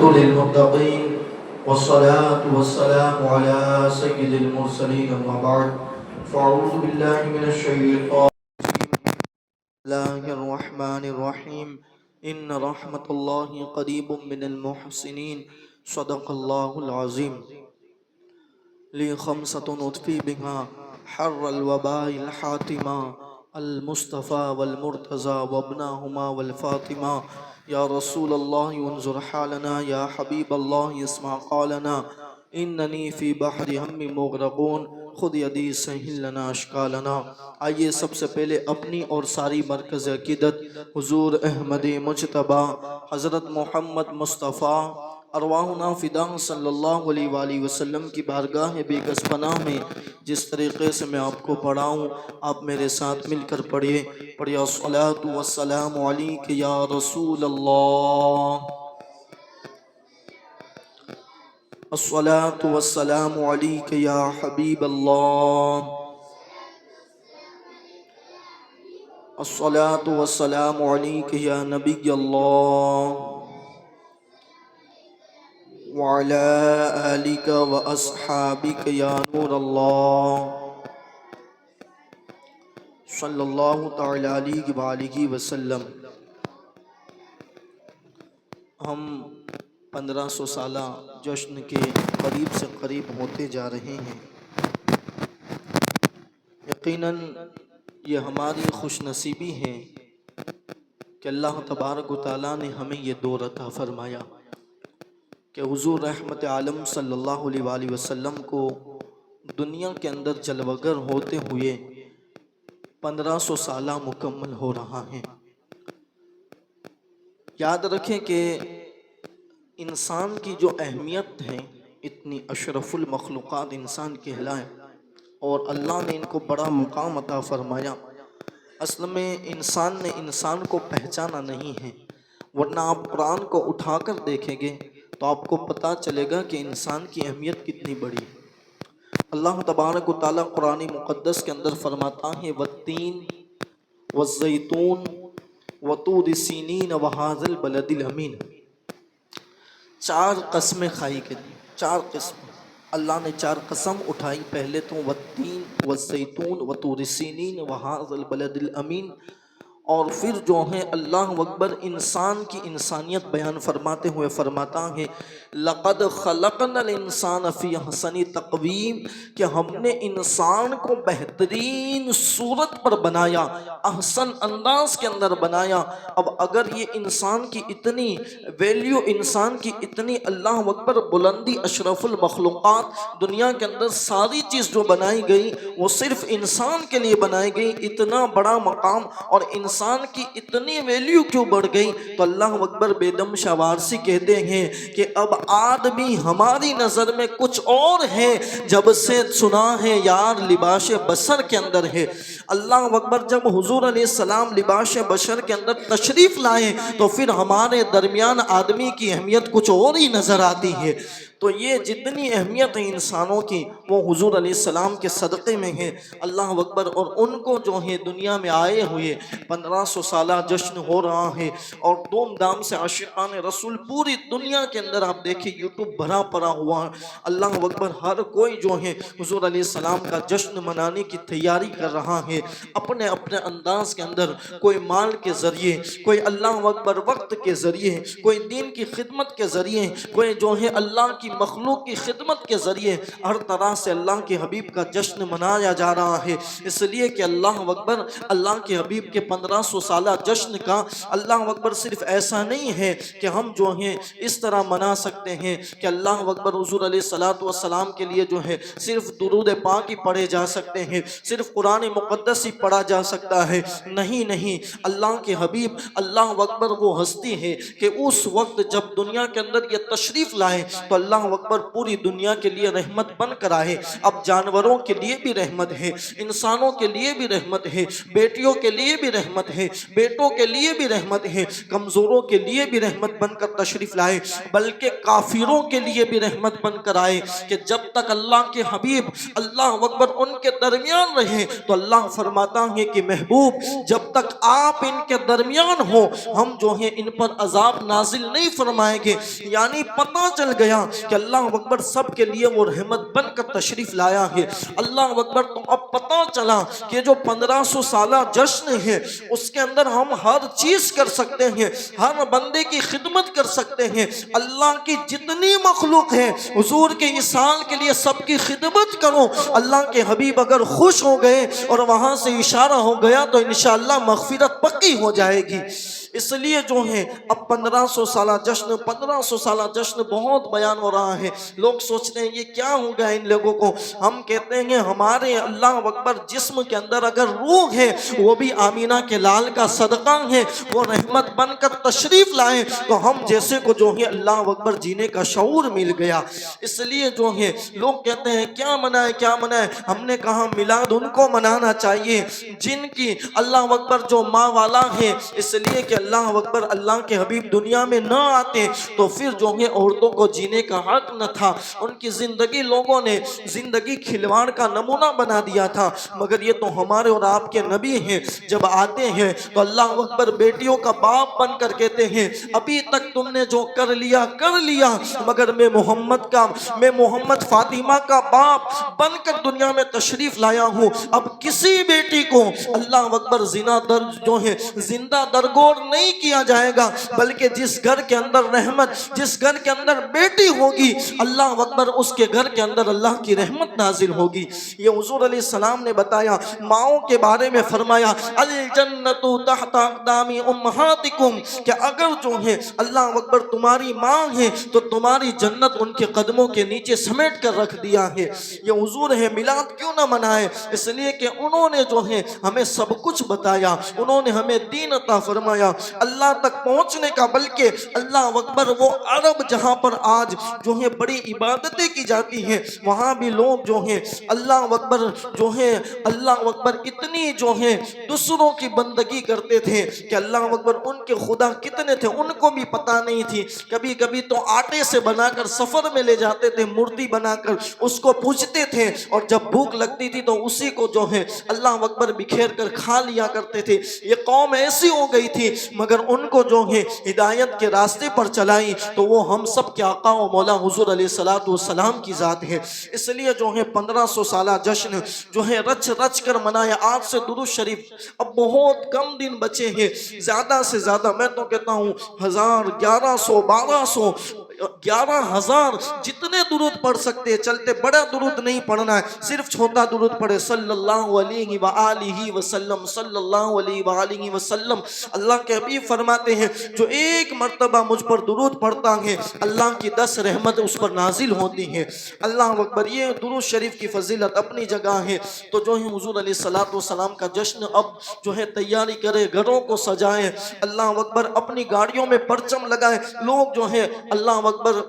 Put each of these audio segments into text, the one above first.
والعاقبة للمتقين والصلاة والسلام على سيد المرسلين أما بعد فأعوذ بالله من الشيطان الله الرحمن الرحيم إن رحمة الله قريب من المحسنين صدق الله العظيم لي خمسة نطفي بها حر الوباء الحاتمة المصطفى والمرتضى وابناهما والفاطمة يا رسول الله انظر حالنا يا حبيب الله اسمع قالنا اننی فی بحر ہم مغرقون خود یدی سہل لنا اشکالنا۔ آئیے سب سے پہلے اپنی اور ساری مرکز عقیدت حضور احمد مجتبی حضرت محمد مصطفیٰ ارواحنا فدا صلی اللہ علیہ وآلہ وسلم کی بارگاہ بے گز پناہ میں جس طریقے سے میں آپ کو پڑھاؤں آپ میرے ساتھ مل کر پڑھیے۔ الصلاۃ والسلام علیک یا رسول اللہ، الصلاۃ والسلام علیک یا حبیب اللہ، الصلاۃ والسلام علیک یا نبی اللہ، وعلى آلك وأصحابك يا نور اللہ صلی اللہ تعالی علیہ وآلہ وسلم۔ ہم 1500 سالہ جشن کے قریب سے قریب ہوتے جا رہے ہیں۔ یقیناً یہ ہماری خوش نصیبی ہے کہ اللہ تبارک و تعالیٰ نے ہمیں یہ دور عطا فرمایا کہ حضور رحمت عالم صلی اللہ علیہ وآلہ وسلم کو دنیا کے اندر جلوگر ہوتے ہوئے 1500 سالہ مکمل ہو رہا ہے۔ یاد رکھیں کہ انسان کی جو اہمیت ہے، اتنی اشرف المخلوقات انسان کہلائے اور اللہ نے ان کو بڑا مقام عطا فرمایا۔ اصل میں انسان نے انسان کو پہچانا نہیں ہے، ورنہ آپ قرآن کو اٹھا کر دیکھیں گے تو آپ کو پتہ چلے گا کہ انسان کی اہمیت کتنی بڑی ہے۔ اللہ تبارک و تعالیٰ قرآن مقدس کے اندر فرماتا ہے والتین والزیتون وطور سینین وہذا البلد الامین۔ 4 قسمیں کھائی گئی، 4 قسم اللہ نے 4 قسم اٹھائی۔ پہلے تو والتین والزیتون وطور سینین وہذا البلد الامین، اور پھر جو ہے اللہ اکبر انسان کی انسانیت بیان فرماتے ہوئے فرماتا ہے لقد خلقنا الانسان فی احسن تقویم، کہ ہم نے انسان کو بہترین صورت پر بنایا، احسن انداز کے اندر بنایا۔ اب اگر یہ انسان کی اتنی ویلیو، انسان کی اتنی اللہ اکبر بلندی، اشرف المخلوقات دنیا کے اندر ساری چیز جو بنائی گئی وہ صرف انسان کے لیے بنائی گئی، اتنا بڑا مقام اور انسان کی اتنی ویلیو کیوں بڑھ گئی؟ تو اللہ اکبر بیدم شاہ وارسی کہتے ہیں کہ اب آدمی ہماری نظر میں کچھ اور ہے جب سے سنا ہے یار لباس بشر کے اندر ہے۔ اللہ اکبر جب حضور علیہ السلام لباس بشر کے اندر تشریف لائے تو پھر ہمارے درمیان آدمی کی اہمیت کچھ اور ہی نظر آتی ہے۔ تو یہ جتنی اہمیت ہے انسانوں کی وہ حضور علیہ السلام کے صدقے میں ہے۔ اللہ اکبر، اور ان کو جو ہے دنیا میں آئے ہوئے 1500 سالہ جشن ہو رہا ہے اور دھوم دھام سے عاشقان رسول پوری دنیا کے اندر آپ دیکھیں یوٹیوب بھرا پڑا ہوا۔ اللہ اکبر، ہر کوئی جو ہے حضور علیہ السلام کا جشن منانے کی تیاری کر رہا ہے اپنے اپنے انداز کے اندر، کوئی مال کے ذریعے، کوئی اللہ اکبر وقت کے ذریعے، کوئی دین کی خدمت کے ذریعے، کوئی جو ہے اللہ کی مخلوق کی خدمت کے ذریعے، ہر طرح سے اللہ کے حبیب کا جشن منایا جا رہا ہے۔ اس لیے کہ اللہ اکبر، اللہ کے حبیب کے 1500 سالہ جشن کا اللہ اکبر صرف ایسا نہیں ہے کہ ہم جو ہیں اس طرح منا سکتے ہیں کہ اللہ اکبر حضور علیہ السلام کے لیے جو ہے صرف درود پاک ہی پڑھے جا سکتے ہیں، صرف قرآن مقدس ہی پڑھا جا سکتا ہے۔ نہیں، اللہ کے حبیب اللہ اکبر وہ ہستی ہے کہ اس وقت جب دنیا کے اندر یہ تشریف لائے تو اللہ اکبر پوری دنیا کے لیے رحمت بن کر آئے۔ اب جانوروں کے لیے بھی رحمت ہے، انسانوں کے لیے بھی رحمت ہے، بیٹیوں کے لیے بھی رحمت رحمت ہے، بیٹوں کے لیے بھی رحمت ہے، کمزوروں کے لیے بھی رحمت بن کر تشریف لائے، بلکہ کافروں کے لیے بھی رحمت بن کر آئے کہ جب تک اللہ کے حبیب اللہ اکبر ان کے درمیان رہے تو اللہ فرماتا ہے کہ محبوب جب تک آپ ان کے درمیان ہو ہم جو ہیں ان پر عذاب نازل نہیں فرمائیں گے۔ یعنی پتہ چل گیا کہ اللہ اکبر سب کے لیے وہ رحمت بن کر تشریف لایا ہے۔ اللہ اکبر تو اب پتہ چلا کہ جو 1500 سالہ جشن ہے اس کے اندر ہم ہر چیز کر سکتے ہیں، ہر بندے کی خدمت کر سکتے ہیں۔ اللہ کی جتنی مخلوق ہے حضور کے وصال کے لیے سب کی خدمت کرو۔ اللہ کے حبیب اگر خوش ہو گئے اور وہاں سے اشارہ ہو گیا تو انشاءاللہ مغفرت پکی ہو جائے گی۔ اس لیے جو ہے اب 1500 سالہ جشن بہت بیان ہو رہا ہے۔ لوگ سوچتے ہیں یہ کیا ہو گیا ان لوگوں کو؟ ہم کہتے ہیں ہمارے اللہ اکبر جسم کے اندر اگر روح ہے وہ بھی آمینہ کے لال کا صدقہ ہے، وہ رحمت بن کر تشریف لائے تو ہم جیسے کو جو ہے اللہ اکبر جینے کا شعور مل گیا۔ اس لیے جو ہے لوگ کہتے ہیں کیا منائے، ہم نے کہا میلاد ان کو منانا چاہیے جن کی اللہ اکبر جو ماں والا ہے، اس لیے کہ اللہ اکبر اللہ کے حبیب دنیا میں نہ آتے تو پھر جو ہے عورتوں کو جینے کا حق نہ تھا، ان کی زندگی لوگوں نے زندگی کھلواڑ کا نمونہ بنا دیا تھا۔ مگر یہ تو ہمارے اور آپ کے نبی ہیں، جب آتے ہیں تو اللہ اکبر بیٹیوں کا باپ بن کر کہتے ہیں ابھی تک تم نے جو کر لیا مگر میں محمد فاطمہ کا باپ بن کر دنیا میں تشریف لایا ہوں۔ اب کسی بیٹی کو اللہ اکبر زندہ درگور نہیں کیا جائے گا، بلکہ جس گھر کے اندر رحمت، جس گھر کے اندر بیٹی ہوگی اللہ اکبر اس کے گھر کے اندر اللہ کی رحمت نازل ہوگی۔ یہ حضور علیہ السلام نے بتایا، ماؤں کے بارے میں فرمایا الجنت تحت اقدام امہاتکم، کہ اگر جو ہے اللہ اکبر تمہاری ماں ہے تو تمہاری جنت ان کے قدموں کے نیچے سمیٹ کر رکھ دیا ہے۔ یہ حضور ہے، میلاد کیوں نہ منائے؟ اس لیے کہ انہوں نے جو ہے ہمیں سب کچھ بتایا، انہوں نے ہمیں دین عطا فرمایا اللہ تک پہنچنے کا، بلکہ اللہ اکبر وہ عرب جہاں پر آج جو ہے بڑی عبادتیں کی جاتی ہیں وہاں بھی لوگ جو ہیں اللہ اکبر اتنی جو ہے دوسروں کی بندگی کرتے تھے کہ اللہ اکبر ان کے خدا کتنے تھے ان کو بھی پتہ نہیں تھی۔ کبھی کبھی تو آٹے سے بنا کر سفر میں لے جاتے تھے، مورتی بنا کر اس کو پوجتے تھے، اور جب بھوک لگتی تھی تو اسی کو جو ہے اللہ اکبر بکھیر کر کھا لیا کرتے تھے۔ یہ قوم ایسی ہو گئی تھی، مگر ان کو جو ہے ہدایت کے راستے پر چلائی تو وہ ہم سب کے آقا و مولا حضور علیہ السلام کی ذات ہے۔ اس لیے جو ہے 1500 سالہ جشن جو ہے رچ کر منایا۔ آج سے درود شریف اب بہت کم دن بچے ہیں، زیادہ سے زیادہ میں تو کہتا ہوں 1000 1100 1200 11,000 جتنے درود پڑھ سکتے ہیں چلتے، بڑا درود نہیں پڑھنا ہے، صرف چھوٹا درود پڑھے صلی اللہ علیہ وآلہ وسلم، صلی اللہ علیہ وآلہ وسلم۔ اللہ کے حبیب فرماتے ہیں جو ایک مرتبہ مجھ پر درود پڑھتا ہے اللہ کی 10 رحمت اس پر نازل ہوتی ہیں۔ اللہ اکبر، یہ درود شریف کی فضیلت اپنی جگہ ہے۔ تو جو ہے حضور علیہ السلام کا جشن اب جو ہے تیاری کرے، گھروں کو سجائیں، اللہ اکبر اپنی گاڑیوں میں پرچم لگائیں۔ لوگ جو ہے اللہ اکبر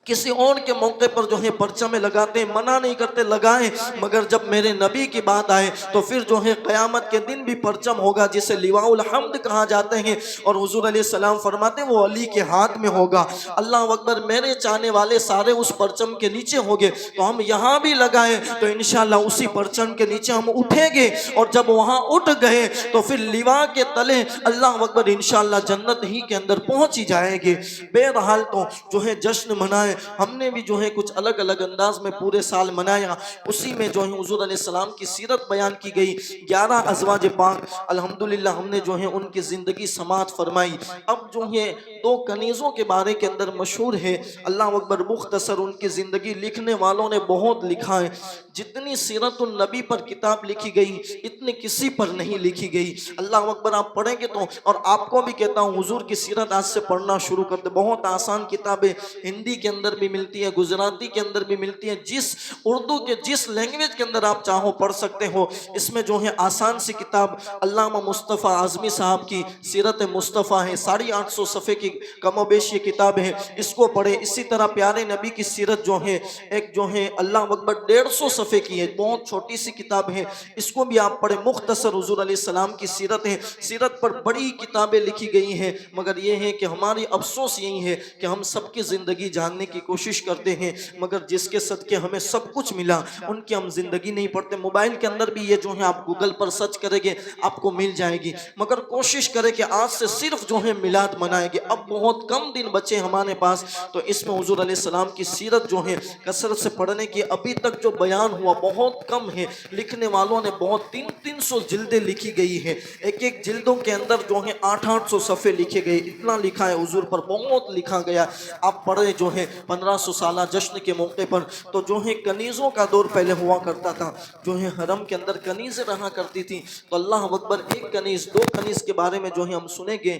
کسی اور کے موقع پر جو ہے پرچم لگاتے ہیں، منع نہیں کرتے لگائیں، مگر جب میرے نبی کی بات آئے تو پھر جو ہے قیامت کے دن بھی پرچم ہوگا جسے لواء الحمد کہا جاتے ہیں، اور حضور علیہ السلام فرماتے ہیں وہ علی کے ہاتھ میں ہوگا۔ اللہ اکبر، میرے چاہنے والے سارے اس پرچم کے نیچے ہوگے تو ہم یہاں بھی لگائیں تو انشاءاللہ اسی پرچم کے نیچے ہم اٹھیں گے، اور جب وہاں اٹھ گئے تو پھر لواء کے تلے اللہ اکبر انشاءاللہ جنت ہی کے اندر پہنچ ہی جائیں گے۔ بہرحال تو جو ہے جشن منائے، ہم نے بھی جو ہے کچھ الگ الگ انداز میں پورے سال منایا، اسی میں جو ہے حضور علیہ السلام کی سیرت بیان کی گئی۔ 11 ازواج پاک الحمدللہ ہم نے جو ہے ان کی زندگی سماعت فرمائی۔ اب جو ہے 2 کنیزوں کے بارے کے اندر مشہور ہے، اللہ اکبر مختصر ان کی زندگی لکھنے والوں نے بہت لکھا ہے۔ جتنی سیرت النبی پر کتاب لکھی گئی اتنی کسی پر نہیں لکھی گئی۔ اللہ اکبر، آپ پڑھیں گے تو، اور آپ کو بھی کہتا ہوں حضور کی سیرت آج سے پڑھنا شروع کر دے، بہت آسان کتاب ہے، ہندی کے اندر بھی ملتی ہے، گجراتی کے اندر بھی ملتی ہے، جس اردو کے جس لینگویج کے اندر آپ چاہو پڑھ سکتے ہو۔ اس میں جو ہے آسان سی کتاب علامہ مصطفیٰ اعظمی صاحب کی سیرت مصطفیٰ ہے، 850 صفحے کی کم و بیش یہ کتاب ہے، اس کو پڑھے۔ اسی طرح پیارے نبی کی سیرت جو ہے ایک جو ہے اللہ اکبر 150 صفحے کی ہے، بہت چھوٹی سی کتاب ہے، اس کو بھی آپ پڑھے۔ مختصر حضور علیہ السلام کی سیرت ہے، سیرت پر بڑی کتابیں لکھی گئی ہیں، مگر یہ ہے کہ ہماری افسوس یہی ہے کہ ہم سب کی زندگی جاننے کی کوشش کرتے ہیں، مگر جس کے صدقے ہمیں سب کچھ ملا ان کی ہم زندگی نہیں پڑھتے۔ موبائل کے اندر بھی یہ جو ہے آپ گوگل پر سرچ کریں گے آپ کو مل جائے گی، مگر کوشش کریں کہ آج سے صرف جو ہے میلاد منائیں گے۔ اب بہت کم دن بچے ہمارے پاس، تو اس میں حضور علیہ السلام کی سیرت جو ہے کثرت سے پڑھنے کی ابھی تک جو بیان ہوا بہت کم ہے، لکھنے والوں نے بہت 300 جلدیں لکھی گئی ہیں، ایک ایک جلدوں کے اندر جو ہے 800 صفحے لکھے گئے، اتنا لکھا ہے حضور پر، بہت لکھا گیا۔ آپ پڑھے جو ہے 1500 سالہ جشن کے موقع پر تو جو ہے کنیزوں کا دور پہلے ہوا کرتا تھا، جو ہے حرم کے اندر کنیزیں رہا کرتی تھی، تو اللہ اکبر ایک کنیز دو کنیز کے بارے میں جو ہے ہم سنیں گے۔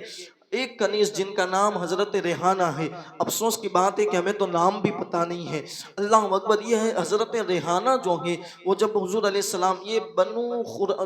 ایک کنیز جن کا نام حضرت ریحانہ ہے، افسوس کی بات ہے کہ ہمیں تو نام بھی پتہ نہیں ہے۔ اللہ اکبر یہ ہے حضرت ریحانہ جو ہے وہ جب حضور علیہ السلام یہ بنو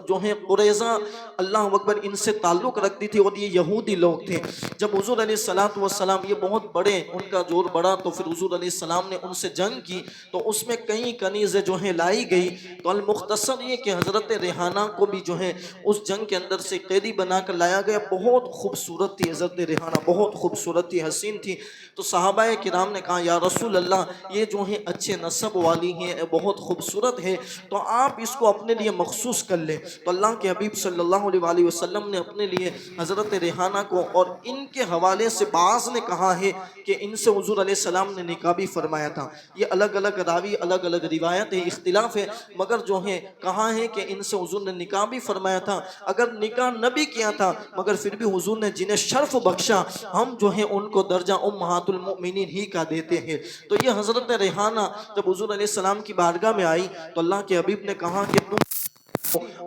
جو ہے قریظہ اللہ اکبر ان سے تعلق رکھتی تھی اور یہ یہودی لوگ تھے۔ جب حضور علیہ السلام یہ بہت بڑے ان کا زور بڑا تو پھر حضور علیہ السلام نے ان سے جنگ کی تو اس میں کئی کنیزیں جو ہیں لائی گئی، تو المختصر یہ کہ حضرت ریحانہ کو بھی جو ہے اس جنگ کے اندر سے قیدی بنا کر لایا گیا۔ بہت خوبصورت تھی حضرت ریحانہ، بہت خوبصورت تھی، حسین تھی۔ تو صحابہ کرام نے کہا یا رسول اللہ یہ جو ہے اچھے نسب والی ہیں، بہت خوبصورت ہے، تو آپ اس کو اپنے لیے مخصوص کر لیں۔ تو اللہ کے حبیب صلی اللہ علیہ وسلم نے اپنے لیے حضرت ریحانہ کو اور ان کے حوالے سے بعض نے کہا ہے کہ ان سے حضور علیہ السلام نے نکاح بھی فرمایا تھا۔ یہ الگ الگ راوی الگ الگ روایت ہے، اختلاف ہے، مگر جو ہے کہا ہے کہ ان سے حضور نے نکاح بھی فرمایا تھا۔ اگر نکاح نہ بھی کیا تھا مگر پھر بھی حضور نے جنہیں شرف بخشا ہم جو ہیں ان کو درجہ امہات المؤمنین ہی کا دیتے ہیں۔ تو یہ حضرت ریحانہ جب حضور علیہ السلام کی بارگاہ میں آئی تو اللہ کے حبیب نے کہا کہ تم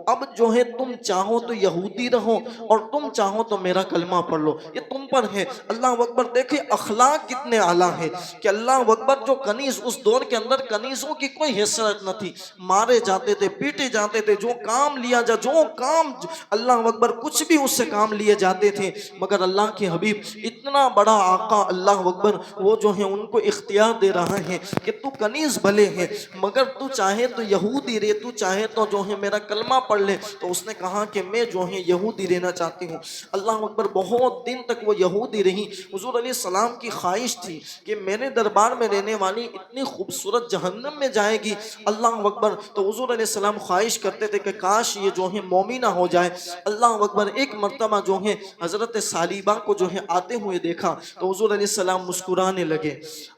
اب جو ہے تم چاہو تو یہودی رہو اور تم چاہو تو میرا کلمہ پڑھ لو، یہ تم پر ہے۔ اللہ اکبر دیکھیں اخلاق کتنے اعلیٰ ہے کہ اللہ اکبر جو کنیز اس دور کے اندر کنیزوں کی کوئی حیثیت نہ تھی، مارے جاتے تھے، پیٹے جاتے تھے، جو کام لیا جو کام اللہ اکبر کچھ بھی اس سے کام لیے جاتے تھے، مگر اللہ کے حبیب اتنا بڑا آقا اللہ اکبر وہ جو ہے ان کو اختیار دے رہا ہے کہ تو کنیز بھلے ہے مگر تو چاہے تو یہودی رہے، تو چاہے تو جو ہے میرا کلمہ پڑھ لے۔ تو اس نے کہا کہ میں جو ہے یہودی رہنا چاہتی ہوں۔ اللہ اکبر بہت دن تک وہ یہودی رہی۔ حضور علیہ السلام کی خواہش تھی کہ میرے دربار میں رہنے والی اتنی خوبصورت جہنم میں جائے گی، اللہ اکبر۔ تو حضور علیہ السلام خواہش کرتے تھے کہ کاش یہ جو ہے مومنہ ہو جائے۔ اللہ اکبر ایک مرتبہ جو ہے حضرت سالیبہ کو جو ہے آتے ہوئے دیکھا تو حضور علیہ السلام مسکرانے لگے۔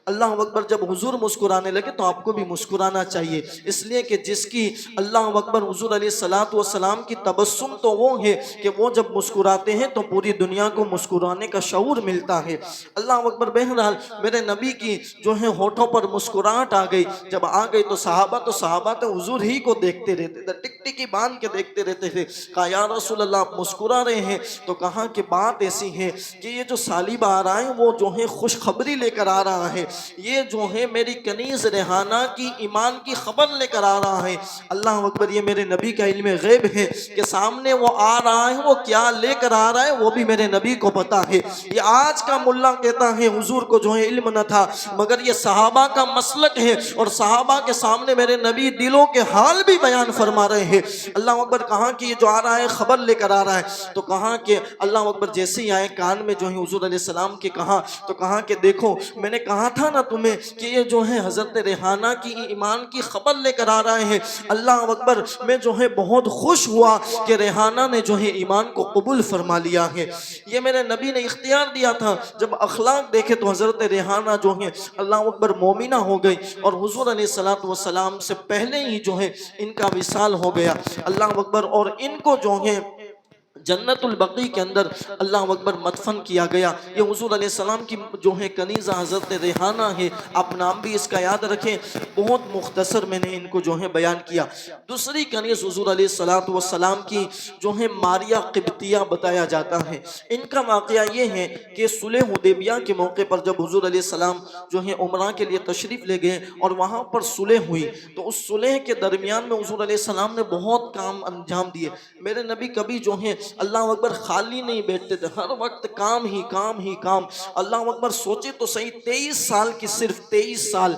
اللہ اکبر جب حضور مسکرانے لگے تو آپ کو بھی مسکرانا چاہیے، اس لیے کہ جس کی اللہ اکبر حضور علیہ السلام کی تبسم تو وہ ہے کہ وہ جب مسکراتے ہیں تو پوری دنیا کو مسکرانے کا شعور ملتا ہے۔ اللہ اکبر بہرحال میرے نبی کی جو ہے ہونٹوں پر مسکراہٹ آ گئی، جب آ گئی تو صحابہ تو حضور ہی کو دیکھتے رہتے تھے، ٹک ٹکی باندھ کے دیکھتے رہتے تھے۔ کہا یا رسول اللہ آپ مسکرا رہے ہیں؟ تو کہا کہ بات ایسی ہے کہ یہ جو سالیبہ آ رہا ہے وہ جو ہے خوشخبری لے کر آ رہا ہے، یہ جو ہے میری کنیز ریحانہ کی ایمان کی خبر لے کر آ رہا ہے۔ اللہ اکبر یہ میرے نبی کا علم غیب ہے کہ سامنے وہ آ رہا ہے وہ کیا لے کر آ رہا ہے وہ بھی میرے نبی کو پتا ہے۔ یہ آج کا ملا کہتا ہے حضور کو جو ہے علم نہ تھا، مگر یہ صحابہ کا مسلک ہے اور صحابہ کے سامنے میرے نبی دلوں کے حال بھی بیان فرما رہے ہیں۔ اللہ اکبر کہا کہ یہ جو آ رہا ہے خبر لے کر آ رہا ہے، تو کہا کہ اللہ اکبر جیسے ہی آئے کان میں جو ہے حضور علیہ السلام کے کہا تو کہا کہ دیکھو میں نے کہا تھا نا تمہیں کہ یہ جو ہے حضرت ریحانہ کی ایمان کی خبر لے کر آ رہے ہیں۔ اللہ اکبر میں جو ہے بہت خوش ہوا کہ ریحانہ نے جو ہے ایمان کو قبول فرما لیا ہے۔ یہ میرے نبی نے اختیار دیا تھا۔ جب اخلاق دیکھے تو حضرت ریحانہ جو ہے اللہ اکبر مومنہ ہو گئی اور حضور علیہ السلام سے پہلے ہی جو ہے ان کا وصال ہو گیا۔ اللہ اکبر اور ان کو جو ہے جنت البقیع کے اندر اللہ اکبر مدفن کیا گیا۔ یہ حضور علیہ السلام کی جو ہے کنیزہ حضرت ریحانہ ہے، آپ نام بھی اس کا یاد رکھیں، بہت مختصر میں نے ان کو جو ہے بیان کیا۔ دوسری کنیز حضور علیہ السلام کی جو ہے ماریہ قبطیہ بتایا جاتا ہے۔ ان کا واقعہ یہ ہے کہ صلح حدیبیہ کے موقع پر جب حضور علیہ السلام جو ہے عمرہ کے لیے تشریف لے گئے اور وہاں پر صلح ہوئی، تو اس صلح کے درمیان میں حضور علیہ السلام نے بہت کام انجام دیے۔ میرے نبی کبھی جو ہے اللہ اکبر خالی نہیں بیٹھتے تھے، ہر وقت کام ہی کام ہی کام۔ اللہ اکبر سوچے تو صحیح، 23 سال کی، صرف 23 سال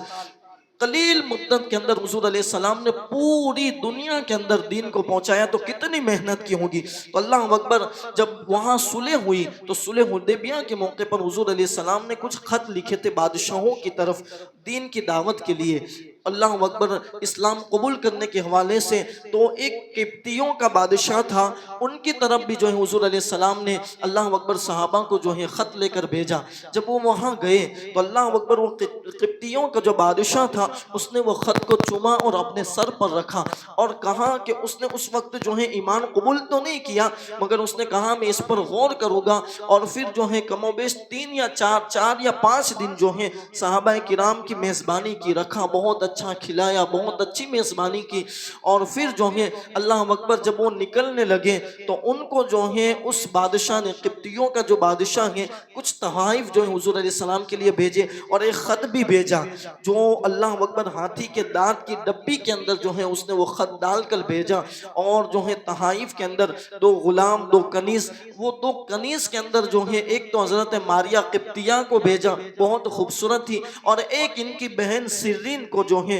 قلیل مدت کے اندر حضور علیہ السلام نے پوری دنیا کے اندر دین کو پہنچایا، تو کتنی محنت کی ہوگی۔ تو اللہ اکبر جب وہاں صلح ہوئی تو صلح حدیبیہ کے موقع پر حضور علیہ السلام نے کچھ خط لکھے تھے بادشاہوں کی طرف دین کی دعوت کے لیے، اللہ اکبر اسلام قبول کرنے کے حوالے سے۔ تو ایک قبطیوں کا بادشاہ تھا، ان کی طرف بھی جو ہے حضور علیہ السلام نے اللہ اکبر صحابہ کو جو ہے خط لے کر بھیجا۔ جب وہ وہاں گئے تو اللہ اکبر وہ قبطیوں کا جو بادشاہ تھا، اس نے وہ خط کو چوما اور اپنے سر پر رکھا اور کہا کہ اس نے اس وقت جو ہے ایمان قبول تو نہیں کیا، مگر اس نے کہا میں اس پر غور کروں گا۔ اور پھر جو ہے کم و بیش 3 یا 4 دن جو ہے صحابہ کرام کی میزبانی کی، رکھا، بہت اچھا کھلایا، بہت اچھی میزبانی کی۔ اور پھر جو ہے اللہ اکبر جب وہ نکلنے لگے تو ان کو جو ہے اس بادشاہ نے، قبطیوں کا جو بادشاہ ہے، کچھ تحائف جو ہے حضور علیہ السلام کے لیے بھیجے اور ایک خط بھی بھیجا جو اللہ اکبر ہاتھی کے دانت کی ڈبی کے اندر جو ہے اس نے وہ خط ڈال کر بھیجا۔ اور جو ہے تحائف کے اندر 2 غلام، 2 کنیز، وہ 2 کنیز کے اندر جو ہے ایک تو حضرت ماریہ قبطیہ کو بھیجا، بہت خوبصورت تھی، اور ایک ان کی بہن سرین کو جو ہے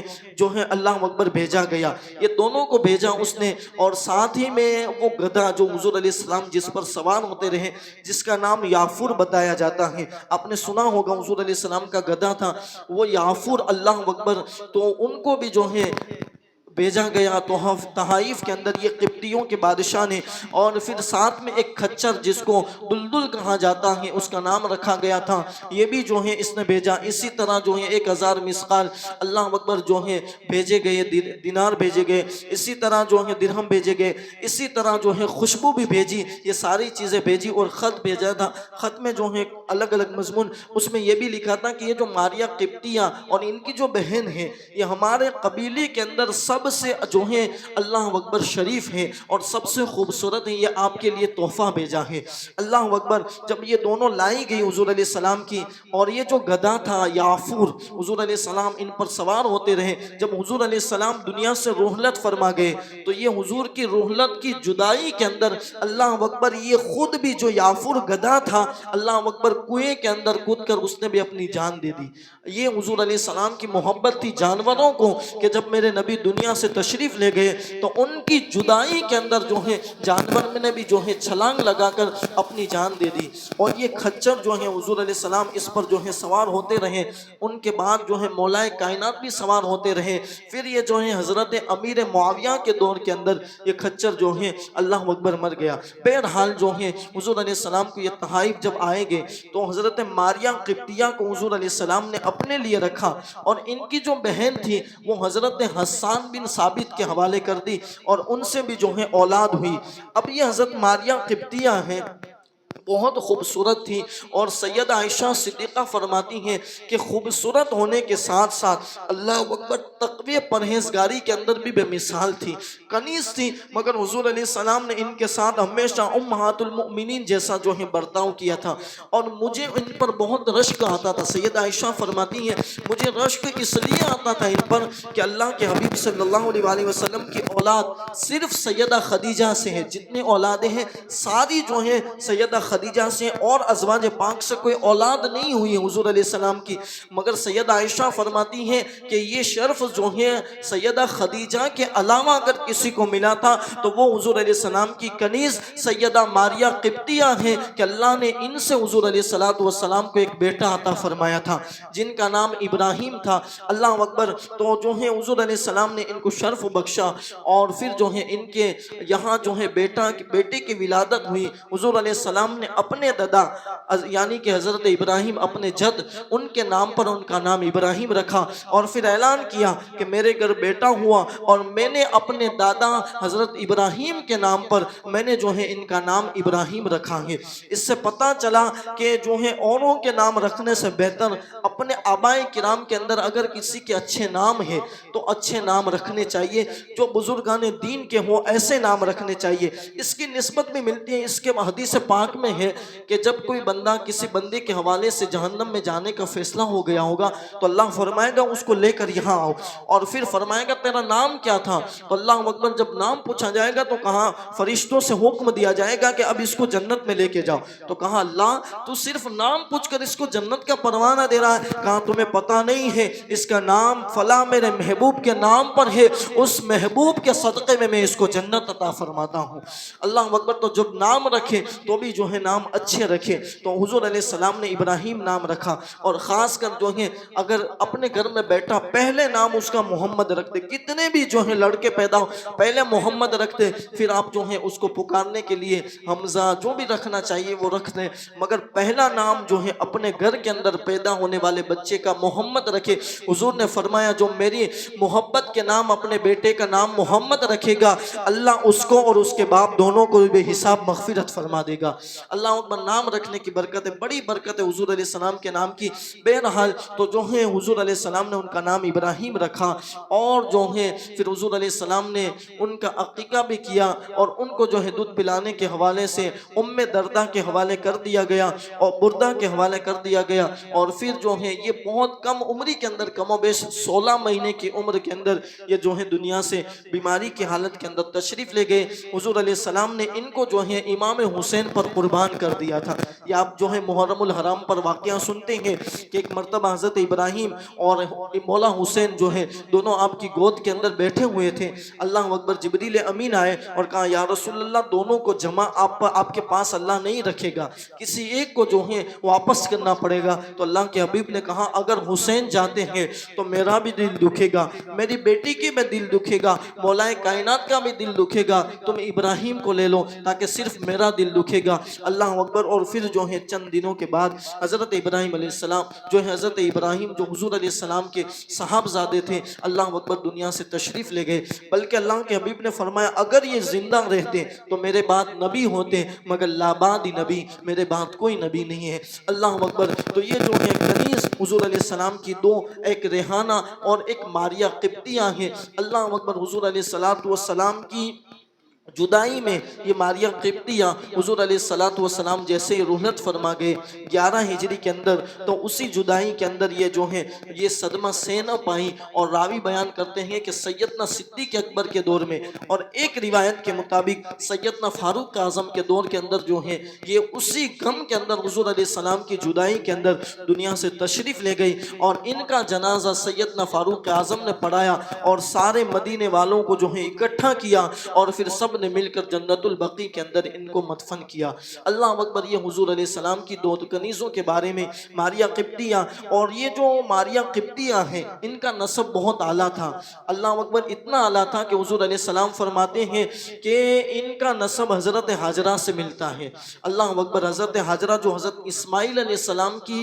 اللہ اکبر بھیجا گیا۔ یہ دونوں کو بھیجا اس نے، اور ساتھ ہی میں وہ گدھا جو حضور علیہ السلام جس پر سوار ہوتے رہے، جس کا نام یافور بتایا جاتا ہے، آپ نے سنا ہوگا حضور علیہ السلام کا گدھا تھا وہ یافور، اللہ اکبر، تو ان کو بھی جو ہے بھیجا گیا۔ تو تحائف کے اندر یہ قبطیوں کے بادشاہ نے، اور پھر ساتھ میں ایک کھچر جس کو دلدل کہا جاتا ہے اس کا نام رکھا گیا تھا، یہ بھی جو ہے اس نے بھیجا۔ اسی طرح جو ہے 1000 مسقال اللہ اکبر جو ہے بھیجے گئے، دینار بھیجے گئے، اسی طرح جو ہے درہم بھیجے گئے، اسی طرح جو ہے خوشبو بھی بھیجی، یہ ساری چیزیں بھیجی۔ اور خط بھیجا تھا، خط میں جو ہے الگ الگ مضمون، اس میں یہ بھی لکھا تھا کہ یہ جو ماریہ قبطیہ اور ان کی جو بہن ہے، یہ ہمارے قبیلے کے اندر سب سے جو ہے اللہ اکبر شریف ہے اور سب سے خوبصورت ہے، یہ آپ کے لیے تحفہ بھیجا ہے۔ اللہ اکبر جب یہ دونوں لائی گئی حضور علیہ السلام کی، اور یہ جو گدھا تھا یافور، حضور علیہ السلام ان پر سوار ہوتے رہے، جب حضور علیہ السلام دنیا سے رحلت فرما گئے تو یہ حضور کی رحلت کی جدائی کے اندر اللہ اکبر یہ خود بھی جو یافور گدھا تھا، اللہ اکبر کنویں کے اندر کود کر اس نے بھی اپنی جان دے دی۔ یہ حضور علیہ السلام کی محبت تھی جانوروں کو، کہ جب میرے نبی دنیا سے تشریف لے گئے تو ان کی جدائی کے اندر جو ہے جانور میں نے بھی جو ہے چھلانگ لگا کر اپنی جان دے دی۔ اور یہ کھچر جو ہے حضور علیہ السلام اس پر جو ہے سوار ہوتے رہے، ان کے بعد جو ہے مولا کائنات بھی سوار ہوتے رہے۔ پھر یہ جو ہے حضرت امیر معاویہ کے دور کے اندر یہ کھچر جو ہے اللہ اکبر مر گیا۔ بہرحال جو ہے حضور علیہ السلام کو یہ تحائف جب آئے گے تو حضرت ماریہ قبطیہ کو حضور علیہ السلام نے اپنے لیے رکھا، اور ان کی جو بہن تھی وہ حضرت حسان بن ثابت کے حوالے کر دی، اور ان سے بھی جو ہے اولاد ہوئی۔ اب یہ حضرت ماریہ قبطیہ ہیں، بہت خوبصورت تھی، اور سیدہ عائشہ صدیقہ فرماتی ہیں کہ خوبصورت ہونے کے ساتھ ساتھ اللہ اکبر تقوی پرہیزگاری کے اندر بھی بے مثال تھی۔ کنیز تھی، مگر حضور علیہ السلام نے ان کے ساتھ ہمیشہ امہات المؤمنین جیسا جو ہے برتاؤ کیا تھا، اور مجھے ان پر بہت رشک آتا تھا۔ سیدہ عائشہ فرماتی ہیں مجھے رشک اس لیے آتا تھا ان پر کہ اللہ کے حبیب صلی اللہ علیہ وسلم کی اولاد صرف سیدہ خدیجہ سے ہے، جتنے اولادیں ہیں ساری جو ہیں سیدہ خدیجہ سے، اور ازواج پاک سے کوئی اولاد نہیں ہوئی حضور علیہ السلام کی، مگر سیدہ عائشہ فرماتی ہیں کہ یہ شرف جو ہے سیدہ خدیجہ کے علاوہ اگر کسی کو ملا تھا تو وہ حضور علیہ السلام کی کنیز سیدہ ماریہ قبطیہ ہیں، کہ اللہ نے ان سے حضور علیہ السلام کو ایک بیٹا عطا فرمایا تھا جن کا نام ابراہیم تھا۔ اللہ اکبر، تو جو ہے حضور علیہ السلام نے ان کو شرف بخشا، اور پھر جو ہے ان کے یہاں جو ہے بیٹے کی ولادت ہوئی۔ حضور علیہ السلام نے اپنے دادا یعنی کہ حضرت ابراہیم اپنے جد ان کے نام پر ان کا نام ابراہیم رکھا، اور پھر اعلان کیا کہ میرے گھر بیٹا ہوا اور میں نے اپنے دادا حضرت ابراہیم کے نام پر میں نے جو ہے ان کا نام ابراہیم رکھا ہے۔ اس سے پتہ چلا کہ جو ہے اوروں کے نام رکھنے سے بہتر اپنے آبائے کرام کے اندر اگر کسی کے اچھے نام ہیں تو اچھے نام رکھنے چاہیے، جو بزرگان دین کے ہوں ایسے نام رکھنے چاہیے۔ اس کی نسبت بھی ملتی ہے، اس کے حدیث پاک میں ہے کہ جب کوئی بندہ کسی بندے کے حوالے سے جہنم میں جانے کا فیصلہ ہو گیا ہوگا تو اللہ فرمائے گا اس کو لے کر یہاں آؤ، اور پھر فرمائے گا تیرا نام کیا تھا؟ تو اللہ اکبر، جب نام پوچھا جائے گا تو کہا فرشتوں سے حکم دیا جائے گا کہ اب اس کو جنت میں لے کے جاؤ۔ تو کہا اللہ تو صرف نام پوچھ کر اس کو جنت کا پروانہ دے رہا ہے؟ کہا تمہیں پتہ نہیں ہے اس کا نام فلاں میرے محبوب کے نام پر ہے، اس محبوب کے صدقے میں اس کو جنت عطا فرماتا ہوں۔ اللہ اکبر، تو جب نام رکھے تو بھی جو ہے نام اچھے رکھے۔ تو حضور علیہ السلام نے ابراہیم نام رکھا، اور خاص کر جو ہے اگر اپنے گھر میں بیٹھا پہلے نام اس کا محمد رکھتے، کتنے بھی جو ہے لڑکے پیدا ہو پہلے محمد رکھتے، پھر آپ جو ہے اس کو پکارنے کے لیے حمزہ جو بھی رکھنا چاہیے وہ رکھتے، مگر پہلا نام جو ہے اپنے گھر کے اندر پیدا ہونے والے بچے کا محمد رکھے۔ حضور نے فرمایا جو میری محبت کے نام اپنے بیٹے کا نام محمد رکھے گا، اللہ اس کو اور اس کے باپ دونوں کو بے حساب مغفرت فرما دے گا۔ اللہ اکبر، نام رکھنے کی برکت ہے، بڑی برکت ہے حضور علیہ السلام کے نام کی۔ بہرحال تو جو ہے حضور علیہ السلام نے ان کا نام ابراہیم رکھا، اور جو ہے پھر حضور علیہ السلام نے ان کا عقیقہ بھی کیا، اور ان کو جو ہے دودھ پلانے کے حوالے سے ام دردہ کے حوالے کر دیا گیا اور بردہ کے حوالے کر دیا گیا، اور پھر جو ہے یہ بہت کم عمری کے اندر، کم و بیش 16 مہینے کی عمر کے اندر یہ جو ہے دنیا سے بیماری کی حالت کے اندر تشریف لے گئے۔ حضور علیہ السلام نے ان کو جو ہے امام حسین پر قربان کر دیا تھا۔ یہ آپ جو ہے محرم الحرام پر واقعہ سنتے ہیں کہ ایک مرتبہ حضرت ابراہیم اور مولا حسین جو ہے دونوں آپ کی گود کے اندر بیٹھے ہوئے تھے۔ اللہ اکبر، جبریل امین آئے اور کہا یا رسول اللہ دونوں کو جمع آپ کے پاس اللہ نہیں رکھے گا، کسی ایک کو جو ہے واپس کرنا پڑے گا۔ تو اللہ کے حبیب نے کہا اگر حسین جاتے ہیں تو میرا بھی دل دکھے گا، میری بیٹی کی بھی دل دکھے گا، مولا کائنات کا بھی دل دکھے گا، تم ابراہیم کو لے لو تاکہ صرف میرا دل دکھے گا۔ اللہ اکبر، اور پھر جو ہے چند دنوں کے بعد حضرت ابراہیم علیہ السلام جو ہے حضرت ابراہیم جو حضور علیہ السلام کے صحابزادے تھے، اللہ اکبر، دنیا سے تشریف لے گئے۔ بلکہ اللہ کے حبیب نے فرمایا اگر یہ زندہ رہتے تو میرے بعد نبی ہوتے، مگر لابادی نبی، میرے بعد کوئی نبی نہیں ہے۔ اللہ اکبر، تو یہ جو ہے کنیز حضور علیہ السلام کی دو، ایک ریحانہ اور ایک ماریہ قبطیہ ہیں۔ اللہ اکبر، حضور علیہ السلام کی جدائی میں یہ ماریہ قبطیہ حضور علیہ السلام جیسے رحلت فرما گئے 11 ہجری کے اندر، تو اسی جدائی کے اندر یہ جو ہے یہ صدمہ سہ نہ پائیں، اور راوی بیان کرتے ہیں کہ سیدنا صدیق اکبر کے دور میں، اور ایک روایت کے مطابق سیدنا فاروق اعظم کے دور کے اندر جو ہے یہ اسی غم کے اندر حضور علیہ السلام کی جدائی کے اندر دنیا سے تشریف لے گئی، اور ان کا جنازہ سیدنا فاروق اعظم نے پڑھایا، اور سارے مدینے والوں کو جو ہے اکٹھا کیا، اور پھر سب نے مل کر جنت البقیع کے اندر ان کو مدفن کیا۔ اللہ اکبر، یہ حضور علیہ السلام کی دو کنیزوں کے بارے میں ماریہ قبطیہ، اور یہ جو ماریہ قبطیہ ہیں ان کا نسب بہت اعلیٰ تھا۔ اللہ اکبر، اتنا اعلیٰ تھا کہ حضور علیہ السلام فرماتے ہیں کہ ان کا نسب حضرت حاجرہ سے ملتا ہے۔ اللہ اکبر، حضرت حاجرہ جو حضرت اسماعیل علیہ السلام کی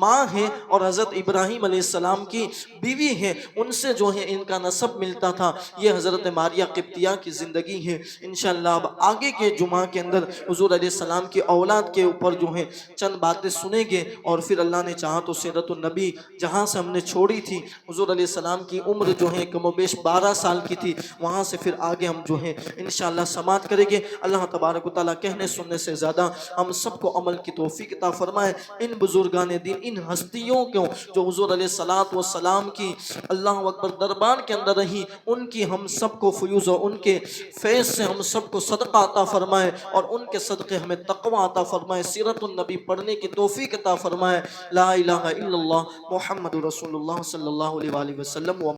ماں ہے اور حضرت ابراہیم علیہ السلام کی بیوی ہے، ان سے جو ہے ان کا نسب ملتا تھا۔ یہ حضرت ماریہ قبطیہ کی زندگی ہے۔ انشاءاللہ اب آگے کے جمعہ کے اندر حضور علیہ السلام کی اولاد کے اوپر جو ہے چند باتیں سنیں گے، اور پھر اللہ نے چاہا تو سیرت النبی جہاں سے ہم نے چھوڑی تھی، حضور علیہ السلام کی عمر جو ہے کم و بیش 12 سال کی تھی، وہاں سے پھر آگے ہم جو ہے انشاءاللہ سماعت کریں گے۔ اللہ تبارک و تعالیٰ کہنے سننے سے زیادہ ہم سب کو عمل کی توفیق عطا فرمائے۔ ان بزرگان دین، ان ہستیوں کو جو حضور علیہ السلام کی اللہ اکبر دربار کے اندر رہی، ان کی ہم سب کو فیوز اور ان کے فیض سے ہم سب کو صدقہ عطا فرمائے، اور ان کے صدقے ہمیں تقوی عطا فرمائے، سیرت النبی پڑھنے کی توفیق عطا فرمائے۔ لا الہ الا اللہ محمد رسول اللہ صلی اللہ علیہ وسلم۔